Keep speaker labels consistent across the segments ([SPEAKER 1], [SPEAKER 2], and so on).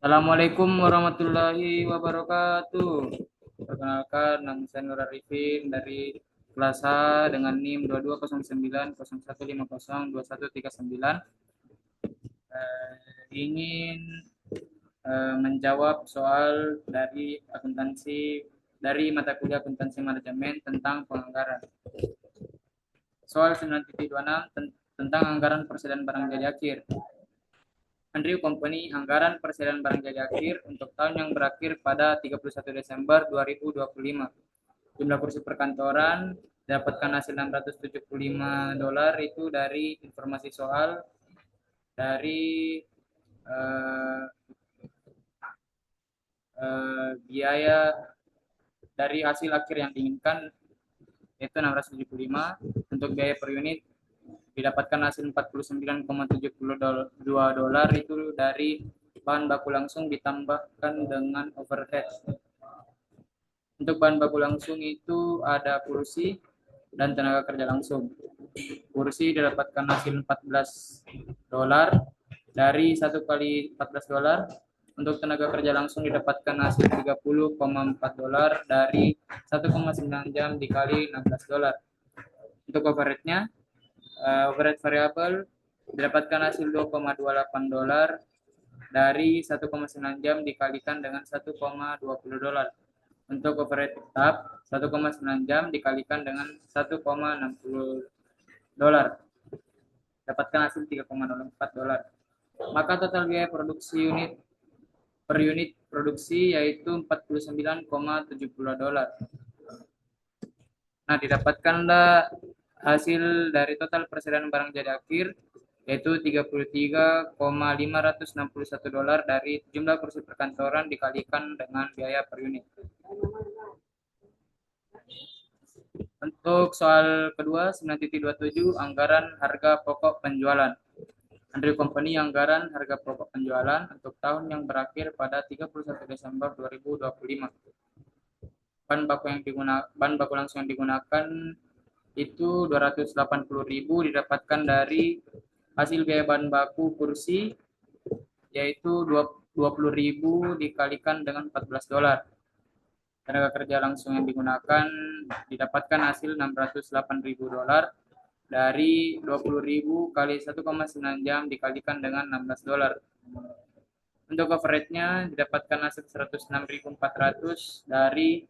[SPEAKER 1] Assalamualaikum warahmatullahi wabarakatuh. Perkenalkan, nama saya Nur Arifin dari kelas A dengan NIM 220901502139. Ingin menjawab soal dari mata kuliah akuntansi manajemen tentang penganggaran. Soal 9.26 tentang anggaran persediaan barang jadi akhir. Andrew Company anggaran persediaan barang jadi akhir untuk tahun yang berakhir pada 31 Desember 2025. Jumlah kursi perkantoran dapatkan hasil $675 itu dari informasi soal dari eh, biaya dari hasil akhir yang diinginkan yaitu 675. Untuk biaya per unit didapatkan hasil $49,72 itu dari bahan baku langsung ditambahkan dengan overhead. Untuk bahan baku langsung itu ada kursi dan tenaga kerja langsung. Kursi didapatkan hasil $14 dari 1 kali $14. Untuk tenaga kerja langsung didapatkan hasil $30,4 dari 1,9 jam dikali $16. Untuk overheadnya, overhead variabel didapatkan hasil $2,28 dari 1,9 jam dikalikan dengan $1,20. Untuk overhead tetap 1,9 jam dikalikan dengan $1,60, dapatkan hasil $3,04. Maka total biaya produksi per unit produksi yaitu $49,70. Nah, didapatkanlah hasil dari total persediaan barang jadi akhir yaitu $33,561 dari jumlah kursi perkantoran dikalikan dengan biaya per unit. Untuk soal kedua, 9.27 anggaran harga pokok penjualan. Andrew Company anggaran harga pokok penjualan untuk tahun yang berakhir pada 31 Desember 2025. Bahan baku langsung yang digunakan itu 280.000 didapatkan dari hasil biaya bahan baku kursi yaitu 20.000 dikalikan dengan $14. Tenaga kerja langsung yang digunakan didapatkan hasil $608.000 dari 20.000 kali 1,9 jam dikalikan dengan $16. Untuk overhead-nya didapatkan hasil 106.400 dari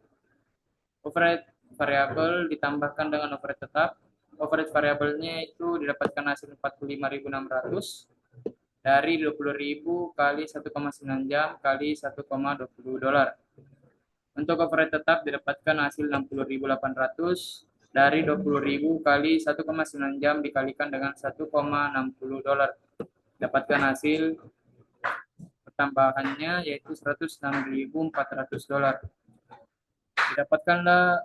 [SPEAKER 1] overhead variabel ditambahkan dengan overhead tetap. Overhead variabelnya itu didapatkan hasil 45.600 dari 20.000 kali 1,9 jam kali $1,20. Untuk overhead tetap didapatkan hasil 60.800 dari 20.000 kali 1,9 jam dikalikan dengan $1,60. Dapatkan hasil pertambahannya yaitu $106.400. Didapatkanlah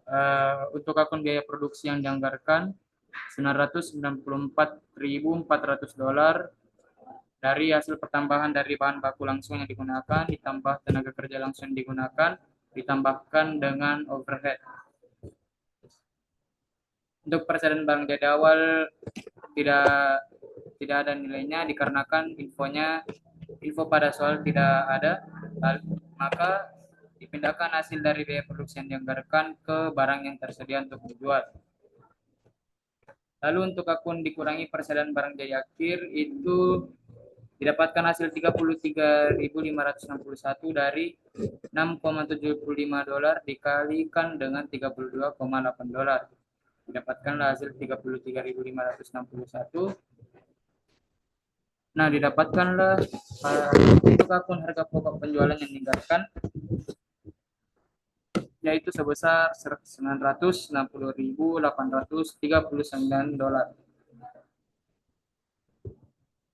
[SPEAKER 1] untuk akun biaya produksi yang dianggarkan $994.400 dari hasil pertambahan dari bahan baku langsung yang digunakan ditambah tenaga kerja langsung yang digunakan ditambahkan dengan overhead. Untuk persediaan barang jadi awal tidak tidak ada nilainya dikarenakan info pada soal tidak ada, maka dipindahkan hasil dari biaya produksi yang dianggarkan ke barang yang tersedia untuk dijual. Lalu untuk akun dikurangi persediaan barang jadi akhir itu didapatkan hasil $33.561 dari $6,75 dikalikan dengan $32,8. Didapatkanlah hasil $33.561. Nah, didapatkanlah untuk akun harga pokok penjualan yang dianggarkan yaitu sebesar $960.839.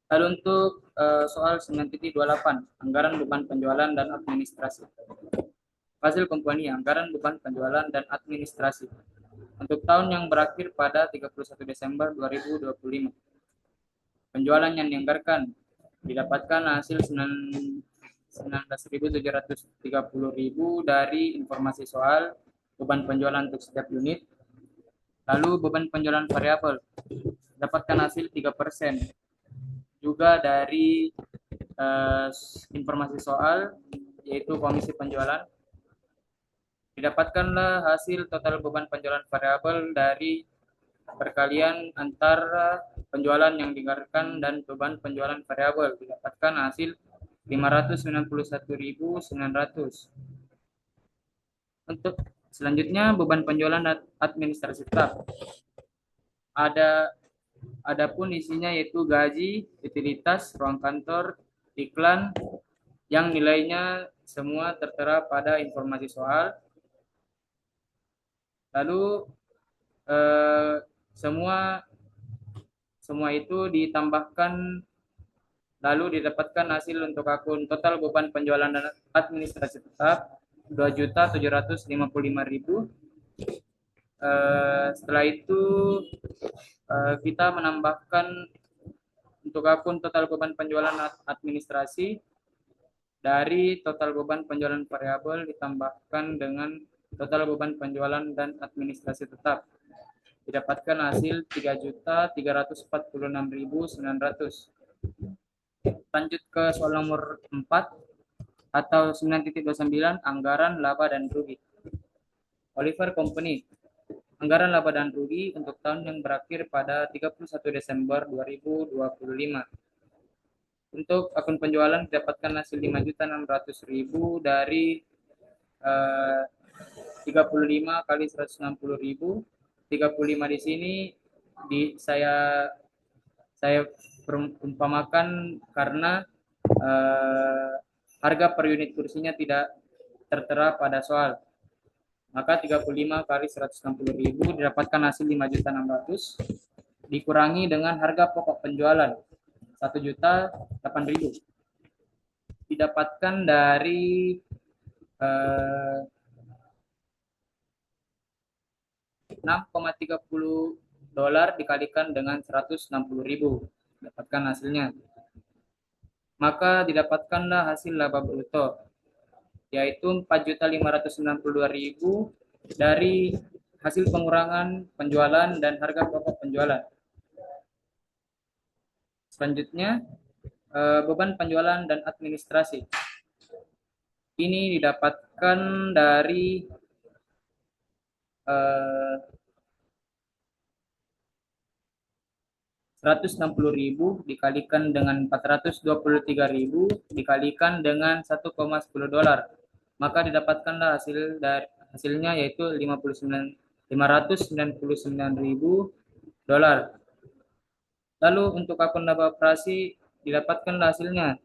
[SPEAKER 1] Lalu untuk soal 9.28 anggaran beban penjualan dan administrasi. Hasil Company anggaran beban penjualan dan administrasi untuk tahun yang berakhir pada 31 Desember 2025. Penjualan yang dianggarkan didapatkan hasil 19.730.000 dari informasi soal beban penjualan untuk setiap unit. Lalu beban penjualan variabel dapatkan hasil 3% juga dari eh, informasi soal, yaitu komisi penjualan. Didapatkanlah hasil total beban penjualan variabel dari perkalian antara penjualan yang dianggarkan dan beban penjualan variabel. Didapatkan hasil 591.900. Untuk selanjutnya beban penjualan administrasi tetap. Ada Adapun isinya yaitu gaji, utilitas, ruang kantor, iklan yang nilainya semua tertera pada informasi soal. Lalu eh, semua semua itu ditambahkan, lalu didapatkan hasil untuk akun total beban penjualan dan administrasi tetap 2.755.000. Setelah itu kita menambahkan untuk akun total beban penjualan administrasi dari total beban penjualan variabel ditambahkan dengan total beban penjualan dan administrasi tetap. Didapatkan hasil 3.346.900. Lanjut ke soal nomor 4 atau 9.29, anggaran laba dan rugi. Oliver Company. Anggaran laba dan rugi untuk tahun yang berakhir pada 31 Desember 2025. Untuk akun penjualan didapatkan hasil 5.600.000 dari 35 kali 160.000. 35 di sini saya perumpamakan karena harga per unit kursinya tidak tertera pada soal. Maka 35 kali 160.000 didapatkan hasil 5.600.000 dikurangi dengan harga pokok penjualan 1.008.000. Didapatkan dari 6,30 dolar dikalikan dengan 160.000. Dapatkan hasilnya. Maka didapatkanlah hasil laba bruto, yaitu 4.592.000 dari hasil pengurangan penjualan dan harga pokok penjualan. Selanjutnya, beban penjualan dan administrasi. Ini didapatkan dari 160.000 dikalikan dengan 423.000 dikalikan dengan 1,10 dolar. Maka didapatkanlah hasilnya yaitu 599.000 dolar. Lalu untuk akun laba operasi didapatkanlah hasilnya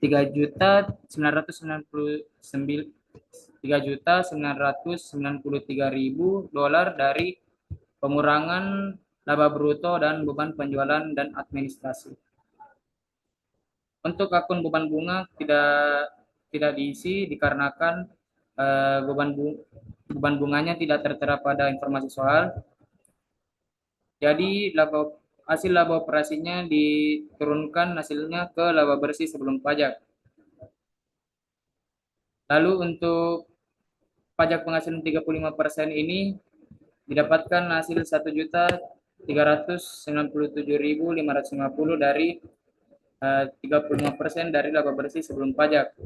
[SPEAKER 1] 3.993.000 dolar dari pengurangan laba bruto dan beban penjualan dan administrasi. Untuk akun beban bunga tidak diisi dikarenakan beban bunganya tidak tertera pada informasi soal. Jadi hasil laba operasinya diturunkan hasilnya ke laba bersih sebelum pajak. Lalu untuk pajak penghasilan 35% ini didapatkan hasil 1.397.550 dari 35% dari laba bersih sebelum pajak.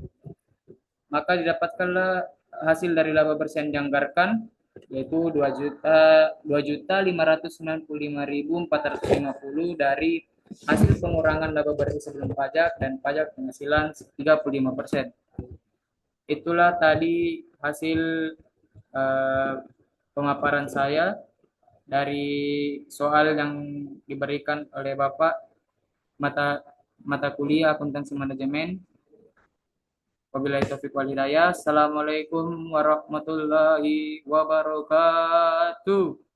[SPEAKER 1] Maka didapatkanlah hasil dari laba bersih yang dianggarkan yaitu 2.595.450 dari hasil pengurangan laba bersih sebelum pajak dan pajak penghasilan 35%. Itulah tadi hasil pemaparan saya dari soal yang diberikan oleh Bapak mata kuliah akuntansi manajemen. Wabillahi taufiq wal hidayah. Assalamualaikum warahmatullahi wabarakatuh.